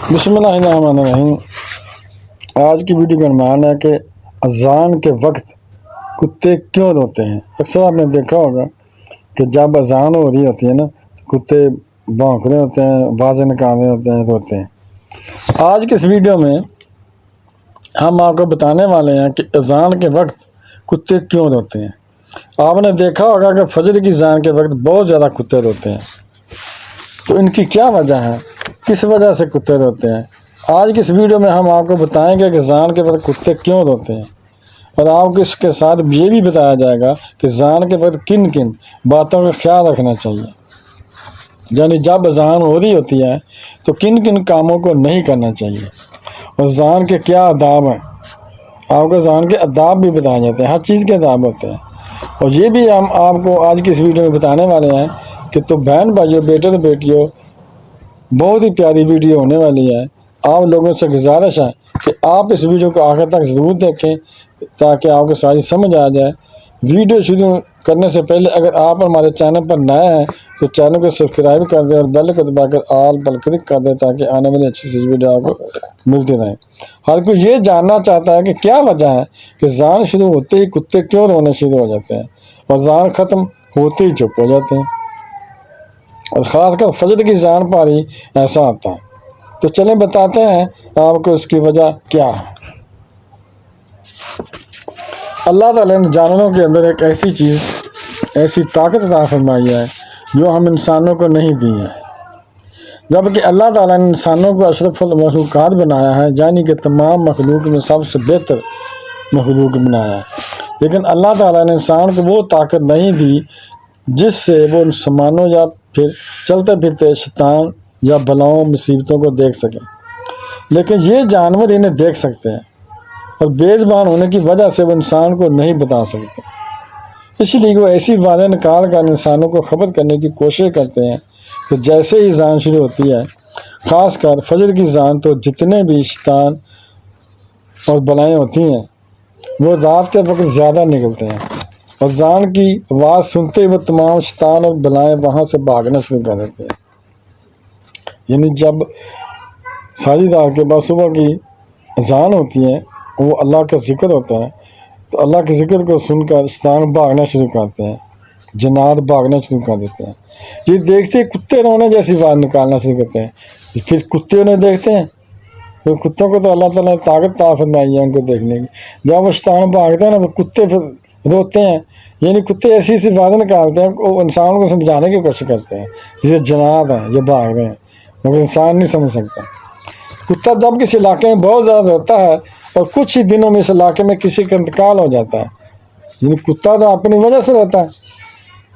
بسم اللہ الرحمن الرحیم۔ آج کی ویڈیو کا عنوان ہے کہ اذان کے وقت کتے کیوں روتے ہیں۔ اکثر آپ نے دیکھا ہوگا کہ جب اذان ہو رہی ہوتی ہے نا تو کتے بھونک رہے ہوتے ہیں، آوازیں نکال رہے ہوتے ہیں، روتے ہیں۔ آج کے اس ویڈیو میں ہم آپ کو بتانے والے ہیں کہ اذان کے وقت کتے کیوں روتے ہیں۔ آپ نے دیکھا ہوگا کہ فجر کی اذان کے وقت بہت زیادہ کتے روتے ہیں، تو ان کی کیا وجہ ہے، کس وجہ سے کتے روتے ہیں۔ آج کی اس ویڈیو میں ہم آپ کو بتائیں گے کہ اذان کے وقت کتے کیوں روتے ہیں، اور آپ کو اس کے ساتھ یہ بھی بتایا جائے گا کہ اذان کے وقت کن کن باتوں کا خیال رکھنا چاہیے، یعنی جب اذان ہو رہی ہوتی ہے تو کن کن کاموں کو نہیں کرنا چاہیے، اور اذان کے کیا آداب ہیں۔ آپ کو اذان کے آداب بھی بتائے جاتے ہیں، ہر چیز کے آداب ہوتے ہیں، اور یہ بھی ہم آپ کو آج کی اس ویڈیو میں بتانے والے ہیں کہ تو بہن بھائیوں، بیٹے تو بیٹیوں، بہت ہی پیاری ویڈیو ہونے والی ہے۔ آپ لوگوں سے گزارش ہے کہ آپ اس ویڈیو کو آخر تک ضرور دیکھیں تاکہ آپ کو ساری سمجھ آ جائے۔ ویڈیو شروع کرنے سے پہلے اگر آپ ہمارے چینل پر نئے ہیں تو چینل کو سبسکرائب کر دیں اور بیل کو دبا کر آل پر کلک کر دیں تاکہ آنے والی اچھی سی ویڈیو آپ کو ملتی رہیں۔ ہر کوئی یہ جاننا چاہتا ہے کہ کیا وجہ ہے کہ اذان شروع ہوتے ہی کتے کیوں رونے شروع ہو جاتے ہیں اور اذان ختم ہوتے ہی چپ ہو جاتے ہیں، اور خاص کر فجر کی اذان پر ہی ایسا ہوتا ہے۔ تو چلیں بتاتے ہیں آپ کو اس کی وجہ کیا ہے۔ اللہ تعالیٰ نے جانوروں کے اندر ایک ایسی چیز، ایسی طاقت عطا فرمائی ہے جو ہم انسانوں کو نہیں دی ہے، جبکہ اللہ تعالیٰ نے انسانوں کو اشرف المخلوقات بنایا ہے، یعنی کہ تمام مخلوق میں سب سے بہتر مخلوق بنایا ہے، لیکن اللہ تعالیٰ نے انسان کو وہ طاقت نہیں دی جس سے وہ انسانوں یا پھر چلتے پھرتے شیطان یا بلاؤں مصیبتوں کو دیکھ سکیں، لیکن یہ جانور انہیں دیکھ سکتے ہیں، اور بے زبان ہونے کی وجہ سے وہ انسان کو نہیں بتا سکتے، اس لیے وہ ایسی آوازیں نکال کر انسانوں کو خبر کرنے کی کوشش کرتے ہیں کہ جیسے ہی اذان شروع ہوتی ہے، خاص کر فجر کی اذان، تو جتنے بھی شیطان اور بلائیں ہوتی ہیں وہ رات کے وقت زیادہ نکلتے ہیں، اور اذان کی آواز سنتے ہی وہ تمام شیطان اور بلائیں وہاں سے بھاگنا شروع کر دیتے ہیں۔ یعنی جب ساری رات کے بعد صبح کی اذان ہوتی ہے، وہ اللہ کا ذکر ہوتا ہے، تو اللہ کے ذکر کو سن کر شیطان بھاگنا شروع کرتے ہیں، جنات بھاگنا شروع کر دیتے ہیں۔ یہ دیکھتے کتے رونے جیسی آواز نکالنا شروع کرتے ہیں، پھر کتے انہیں دیکھتے ہیں، تو کتوں کو تو اللہ تعالیٰ نے طاقت عطا فرمائی ہے ان کو دیکھنے کی۔ جب وہ شیطان بھاگتا ہے نا تو کتے پھر روتے ہیں، یعنی کتے ایسی آوازیں نکالتے ہیں، وہ انسان کو سمجھانے کی کوشش کرتے ہیں، جسے جنات ہیں جو بھاگ رہے ہیں، مگر انسان نہیں سمجھ سکتا۔ کتا جب کسی علاقے میں بہت زیادہ روتا ہے اور کچھ ہی دنوں میں اس علاقے میں کسی کا انتقال ہو جاتا ہے، یعنی کتا تو اپنی وجہ سے روتا ہے،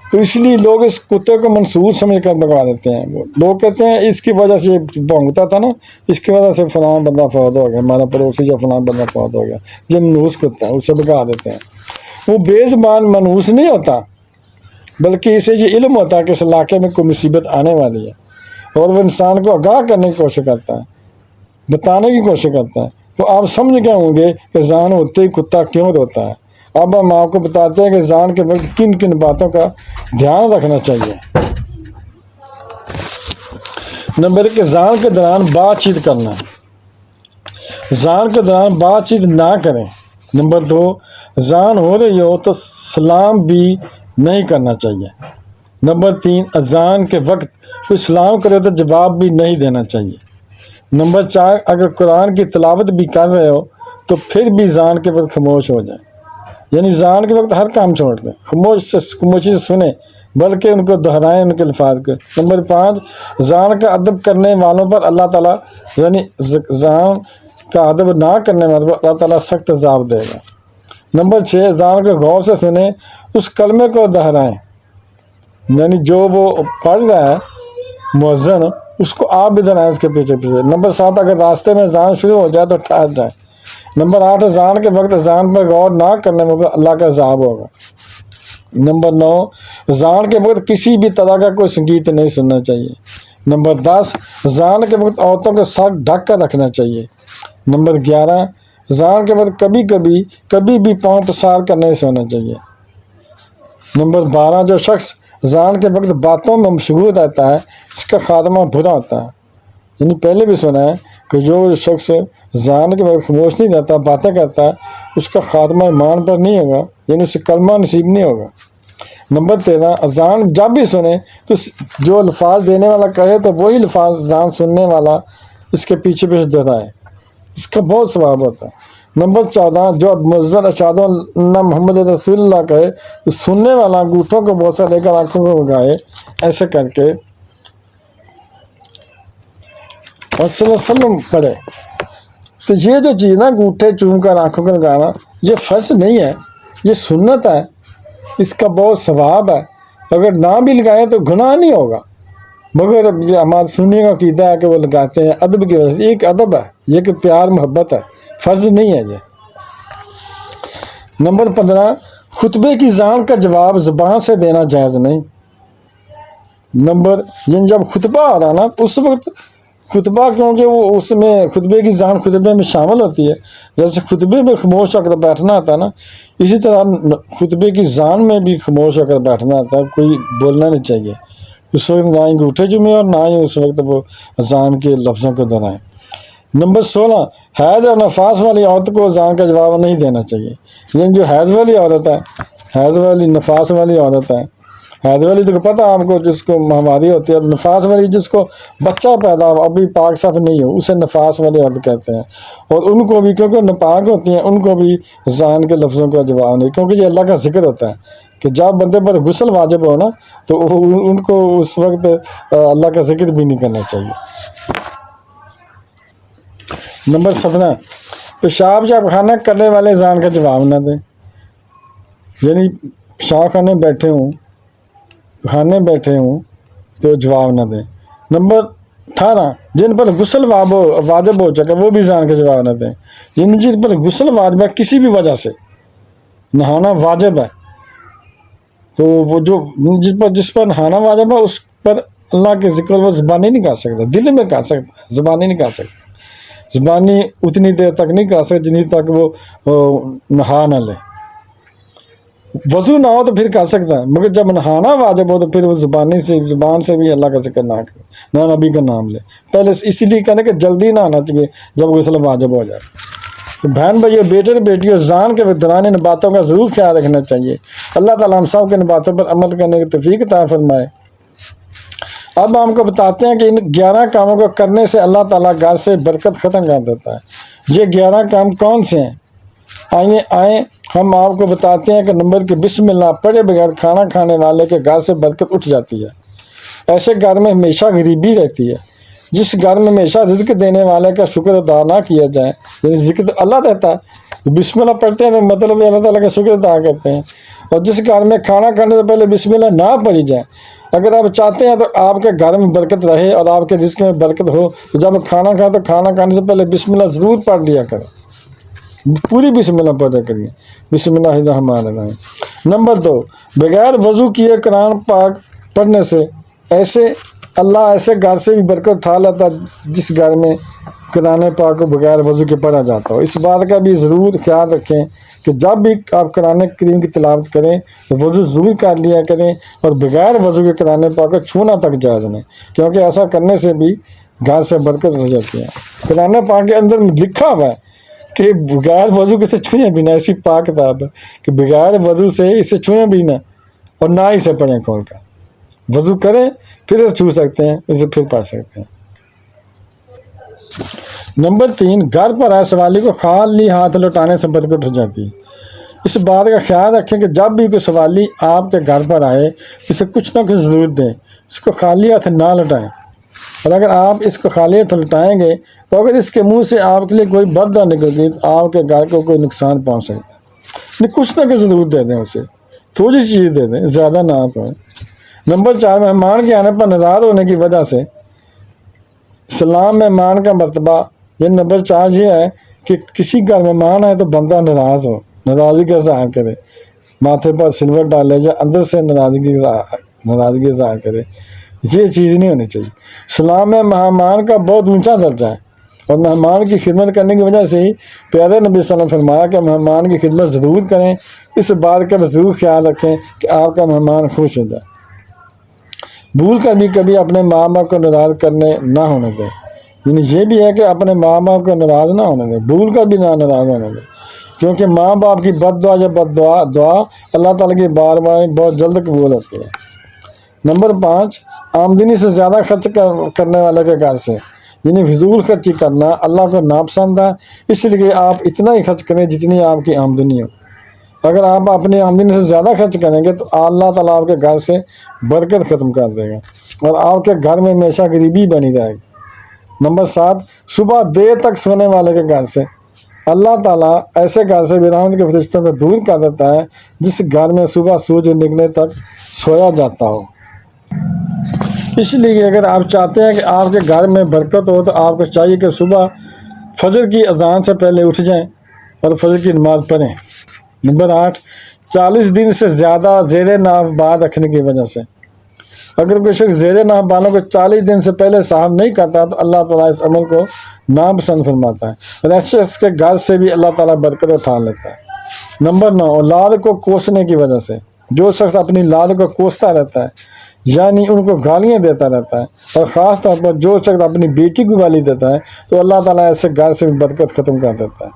تو اس لیے لوگ اس کتے کو منسوخ سمجھ کر بگا دیتے ہیں۔ لوگ کہتے ہیں اس کی وجہ سے بھونکتا تھا نا، اس کی وجہ سے فلاں بندہ فوت ہو گیا، ہمارا پڑوسی یا فلاں بندہ فوت ہو گیا، جو منحوس کتا ہے اسے بگا دیتے ہیں۔ وہ بے زبان منحوس نہیں ہوتا، بلکہ اسے یہ علم ہوتا ہے کہ اس علاقے میں کوئی مصیبت آنے والی ہے، اور وہ انسان کو آگاہ کرنے کی کوشش کرتا ہے، بتانے کی کوشش کرتا ہے۔ تو آپ سمجھ گئے ہوں گے کہ اذان ہوتے ہی کتا کیوں روتا ہے۔ اب ہم آپ کو بتاتے ہیں کہ اذان کے وقت کن کن باتوں کا دھیان رکھنا چاہیے۔ نمبر 1، اذان کے دوران بات چیت کرنا، اذان کے دوران بات چیت نہ کریں۔ نمبر 2، اذان ہو رہی ہو تو سلام بھی نہیں کرنا چاہیے۔ نمبر 3، اذان کے وقت کوئی سلام کرے تو جواب بھی نہیں دینا چاہیے۔ نمبر 4، اگر قرآن کی تلاوت بھی کر رہے ہو تو پھر بھی اذان کے وقت خاموش ہو جائیں، یعنی اذان کے وقت ہر کام چھوڑ دیں، خاموشی سے سنیں، بلکہ ان کو دہرائیں، ان کے الفاظ کو۔ نمبر 5، اذان کا ادب کرنے والوں پر اللہ تعالیٰ، یعنی اذان کا ادب نہ کرنے والوں پر اللہ تعالیٰ سخت عذاب دے گا۔ نمبر 6، اذان کو غور سے سنیں، اس کلمے کو دہرائیں، یعنی جو وہ پڑھ رہا ہے مؤذن، اس کو آپ بھی دہرائیں اس کے پیچھے پیچھے۔ نمبر 7، اگر راستے میں اذان شروع ہو جائے تو ٹھہر جائیں۔ نمبر 8، اذان کے وقت اذان پر غور نہ کرنے میں اللہ کا عذاب ہوگا۔ نمبر 9، اذان کے وقت کسی بھی طرح کا کوئی سنگیت نہیں سننا چاہیے۔ نمبر 10، اذان کے وقت عورتوں کے سر ڈھک کر رکھنا چاہیے۔ نمبر 11، اذان کے وقت کبھی بھی پاؤں پسار کر نہیں سونا چاہیے۔ نمبر 12، جو شخص اذان کے وقت باتوں میں مشغول رہتا ہے اس کا خاتمہ برا ہوتا ہے، یعنی پہلے بھی سنا ہے کہ جو شخص اذان کے وقت خاموش نہیں رہتا، باتیں کرتا ہے، اس کا خاتمہ ایمان پر نہیں ہوگا، یعنی اسے کلمہ نصیب نہیں ہوگا۔ نمبر 13، اذان جب بھی سنے تو جو الفاظ دینے والا کہے تو وہی الفاظ اذان سننے والا اس کے پیچھے دیتا ہے، اس کا بہت ثواب ہوتا ہے۔ نمبر 14، جو مؤذن اشہد ان محمد رسول اللہ کہے تو سننے والا انگوٹھوں کو بوسہ لے کر آنکھوں کو لگائے، ایسے کر کے اور صلی اللہ علیہ وسلم پڑھے۔ تو یہ جو چیز نا انگوٹھے چوم کر آنکھوں کو لگانا، یہ فرض نہیں ہے، یہ سنت ہے، اس کا بہت ثواب ہے۔ اگر نہ بھی لگائیں تو گناہ نہیں ہوگا، مگر یہ ہمارے سننے کا عقیدہ ہے کہ وہ لگاتے ہیں ادب کی وجہ سے۔ ایک ادب ہے یہ، کہ پیار محبت ہے، فرض نہیں ہے یہ۔ نمبر 15، خطبے کی اذان کا جواب زبان سے دینا جائز نہیں۔ یعنی جب خطبہ آ رہا نا تو اس وقت خطبہ، کیونکہ وہ اس میں خطبے کی اذان خطبے میں شامل ہوتی ہے، جیسے خطبے میں خاموش ہو کر بیٹھنا آتا ہے نا، اسی طرح خطبے کی اذان میں بھی خاموش ہو کر بیٹھنا آتا ہے، کوئی بولنا نہیں چاہیے اس وقت، نہ ہی انگوٹھے چومیں اور نہ ہی اس وقت وہ اذان کے لفظوں کو دہرائیں۔ نمبر 16، حیض اور نفاس والی عورت کو اذان کا جواب نہیں دینا چاہیے۔ یعنی جو حیض والی عورت ہے، حیض والی نفاس والی عورت ہے، حیض والی تو پتہ آپ کو جس کو ماہواری ہوتی ہے، نفاس والی جس کو بچہ پیدا ہو ابھی پاک صاف نہیں ہو، اسے نفاس والی عورت کہتے ہیں، اور ان کو بھی کیونکہ ناپاک ہوتی ہیں ان کو بھی اذان کے لفظوں کا جواب نہیں، کیونکہ یہ اللہ کا ذکر ہوتا ہے کہ جب بندے پر غسل واجب ہو نا تو ان کو اس وقت اللہ کا ذکر بھی نہیں کرنا چاہیے۔ نمبر 17، پیشاب یا پخانہ کرنے والے اذان کا جواب نہ دیں۔ یعنی پیشاب خانے بیٹھے ہوں، کھانے بیٹھے ہوں تو جواب نہ دیں۔ نمبر 18، جن پر غسل واجب ہو چکا وہ بھی اذان کا جواب نہ دیں۔ یعنی جن پر غسل واجب ہے، کسی بھی وجہ سے نہانا واجب ہے، تو وہ جس پر نہانا واجب ہے اس پر اللہ کے ذکر وہ زبانی نہیں کر سکتا، دل میں کر سکتا، زبانی نہیں کر سکتا۔ زبانی اتنی دیر تک نہیں کر سکتی جتنی تک وہ نہا نہ لے۔ وضو نہ ہو تو پھر کر سکتا ہے، مگر جب نہانا واجب ہو تو پھر وہ زبان سے بھی اللہ کا ذکر نہ کرے، نہ نبی کا نام لے۔ پہلے اس لیے کہنے کہ جلدی نہ آنا چاہیے جب غسل واجب ہو جائے۔ تو بہن بھائیو، بیٹے اور بیٹیوں، اذان کے دوران ان باتوں کا ضرور خیال رکھنا چاہیے۔ اللہ تعالیٰ ہم سب کے ان باتوں پر عمل کرنے کی توفیق عطا فرمائے۔ اب ہم کو بتاتے ہیں کہ ان 11 کاموں کو کرنے سے اللہ تعالیٰ گھر سے برکت ختم کر دیتا ہے۔ یہ 11 کام کون سے ہیں؟ آئیں ہم آپ کو بتاتے ہیں کہ نمبر کے بسم اللہ پڑھے بغیر کھانا کھانے والے کے گھر سے برکت اٹھ جاتی ہے۔ ایسے گھر میں ہمیشہ غریبی رہتی ہے۔ جس گھر میں ہمیشہ رزق دینے والے کا شکر ادا نہ کیا جائے، یعنی ذکر تو اللہ دیتا ہے، بسم اللہ پڑھتے ہیں تو مطلب اللہ تعالیٰ کا شکر ادا کرتے ہیں، اور جس گھر میں کھانا کھانے سے پہلے بسم اللہ نہ پڑھی جائے، اگر آپ چاہتے ہیں تو آپ کے گھر میں برکت رہے اور آپ کے رزق میں برکت ہو تو جب کھانا کھائے تو کھانا کھانے سے پہلے بسم اللہ ضرور پڑھ لیا کریں، پوری بسم اللہ پڑھا کریے، بسم اللہ الرحمن الرحیم۔ نمبر 2، بغیر وضو کیے قرآن پاک پڑھنے سے اللہ ایسے گھر سے بھی برکت اٹھا لیتا جس گھر میں قرآن پاک کو بغیر وضو کے پڑھا جاتا ہو۔ اس بات کا بھی ضرور خیال رکھیں کہ جب بھی آپ قرآن کریم کی تلاوت کریں تو وضو ضرور کر لیا کریں، اور بغیر وضو کے قرآن پاک کو چھونا تک جائز نہیں، کیونکہ ایسا کرنے سے بھی گھر سے برکت ہو جاتی ہے۔ قرآن پاک کے اندر لکھا ہوا ہے کہ بغیر وضو کے اسے چھوئیں بھی نہ، ایسی پاک کتاب ہے کہ بغیر وضو سے اسے چھوئیں بھی نہ اور نہ ہی اسے پڑھیں کھول کر، وضو کریں پھر چھو سکتے ہیں، اسے پھر پڑھ سکتے ہیں۔ نمبر 3، گھر پر آئے سوالی کو خالی ہاتھ لوٹانے سے برکت ہو جاتی ہے۔ اس بات کا خیال رکھیں کہ جب بھی کوئی سوالی آپ کے گھر پر آئے اسے کچھ نہ کچھ ضرور دیں، اس کو خالی ہاتھ نہ لوٹائیں، اور اگر آپ اس کو خالی ہاتھ لوٹائیں گے تو اگر اس کے منہ سے آپ کے لیے کوئی بددعا نکلتی تو آپ کے گھر کو کوئی نقصان پہنچ سکتا ہے۔ کچھ نہ کچھ ضرور دے دیں، اسے تھوڑی سی چیز دے دیں، زیادہ نہ تو۔ نمبر 4، مہمان کے آنے پر ناراض ہونے کی وجہ سے اسلام مہمان کا مرتبہ، یہ نمبر 4 یہ ہے کہ کسی کا مہمان آئے تو بندہ ناراض ہو، ناراضی کا اظہار کرے، ماتھے پر سلور ڈالے یا اندر سے ناراضگی اظہار کرے، یہ چیز نہیں ہونی چاہیے۔ اسلام میں مہمان کا بہت اونچا درجہ ہے، اور مہمان کی خدمت کرنے کی وجہ سے ہی پیارے نبی صلی اللہ علیہ وسلم نے فرمایا کہ مہمان کی خدمت ضرور کریں، اس بات کا ضرور خیال رکھیں کہ آپ کا مہمان خوش ہو جائے۔ بھول کر بھی کبھی اپنے ماں باپ کو ناراض کرنے نہ ہونے دیں۔ یعنی یہ بھی ہے کہ اپنے ماں باپ کو ناراض نہ ہونے دیں، بھول کر بھی نہ ناراض ہونے دیں، کیونکہ ماں باپ کی بد دعا یا دعا اللہ تعالیٰ کی بار بار بہت جلد قبول ہوتی ہے۔ نمبر 5، آمدنی سے زیادہ خرچ کرنے والے کے گھر سے، یعنی فضول خرچی کرنا اللہ کو ناپسند ہے، اس لیے آپ اتنا ہی خرچ کریں جتنی آپ کی آمدنی ہو۔ اگر آپ اپنی آمدنی سے زیادہ خرچ کریں گے تو اللہ تعالیٰ آپ کے گھر سے برکت ختم کر دے گا اور آپ کے گھر میں ہمیشہ غریبی بنی رہے گی۔ نمبر 7، صبح دیر تک سونے والے کے گھر سے، اللہ تعالیٰ ایسے گھر سے برآمد کے فرشتوں کو دور کر دیتا ہے جس گھر میں صبح سورج نکلنے تک سویا جاتا ہو۔ اس لیے اگر آپ چاہتے ہیں کہ آپ کے گھر میں برکت ہو تو آپ کو چاہیے کہ صبح فجر کی اذان سے پہلے اٹھ جائیں اور فجر کی نماز پڑھیں۔ نمبر 8، 40 دن سے زیادہ زیر ناف بال رکھنے کی وجہ سے، اگر کوئی شخص زیر ناف بالوں کو 40 دن سے پہلے صاف نہیں کرتا تو اللہ تعالیٰ اس عمل کو ناپسند فرماتا ہے اور ایسے شخص کے گھر سے بھی اللہ تعالیٰ برکت اٹھا لیتا ہے۔ نمبر 9، اولاد کو کوسنے کی وجہ سے، جو شخص اپنی اولاد کو کوستا رہتا ہے یعنی ان کو گالیاں دیتا رہتا ہے، اور خاص طور پر جو شخص اپنی بیٹی کو گالی دیتا ہے تو اللہ تعالیٰ ایسے گھر سے بھی برکت ختم کر دیتا ہے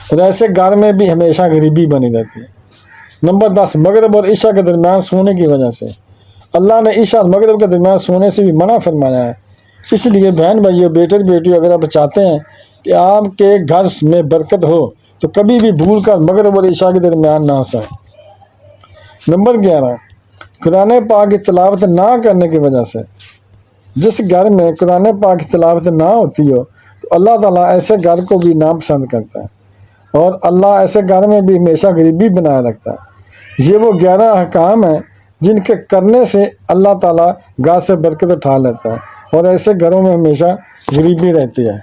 اور ایسے گھر میں بھی ہمیشہ غریبی بنی رہتی ہے۔ نمبر 10، مغرب اور عشاء کے درمیان سونے کی وجہ سے، اللہ نے عشاء اور مغرب کے درمیان سونے سے بھی منع فرمایا ہے۔ اس لیے بہن بھائیو، بیٹے بیٹیوں، اگر آپ چاہتے ہیں کہ آپ کے گھر میں برکت ہو تو کبھی بھی بھول کر مغرب اور عشاء کے درمیان نہ سوئیں۔ نمبر 11، قرآن پاک کی تلاوت نہ کرنے کی وجہ سے، جس گھر میں قرآن پاک کی تلاوت نہ ہوتی ہو تو اللہ تعالیٰ ایسے گھر کو بھی ناپسند کرتا ہے اور اللہ ایسے گھر میں بھی ہمیشہ غریبی بنائے رکھتا ہے۔ یہ وہ 11 احکام ہیں جن کے کرنے سے اللہ تعالیٰ گھر سے برکت اٹھا لیتا ہے اور ایسے گھروں میں ہمیشہ غریبی رہتی ہے۔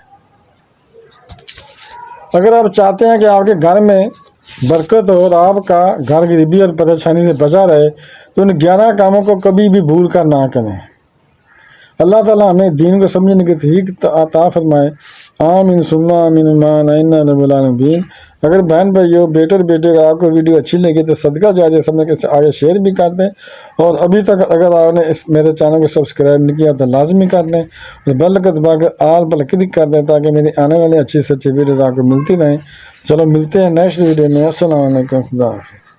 اگر آپ چاہتے ہیں کہ آپ کے گھر میں برکت ہو اور آپ کا گھر غریبی اور پریشانی سے بچا رہے تو ان 11 کاموں کو کبھی بھی بھول کر نہ کریں۔ اللہ تعالیٰ ہمیں دین کو سمجھنے کی توفیق عطا فرمائے۔ آمین ثم آمین رب العالمین۔ اگر بہن بھائیو، بیٹے بیٹے، اگر آپ کو ویڈیو اچھی لگی تو صدقہ جاریہ سمجھ کے آگے شیئر بھی کر دیں، اور ابھی تک اگر آپ نے میرے چینل کو سبسکرائب نہیں کیا تو لازمی کر دیں اور بیل کو دبا کر آل پر کلک کر دیں تاکہ میری آنے والی اچھی سے اچھی ویڈیوز آپ کو ملتی رہیں۔ چلو ملتے ہیں نیکسٹ ویڈیو میں۔ السلام علیکم، خدا حافظ۔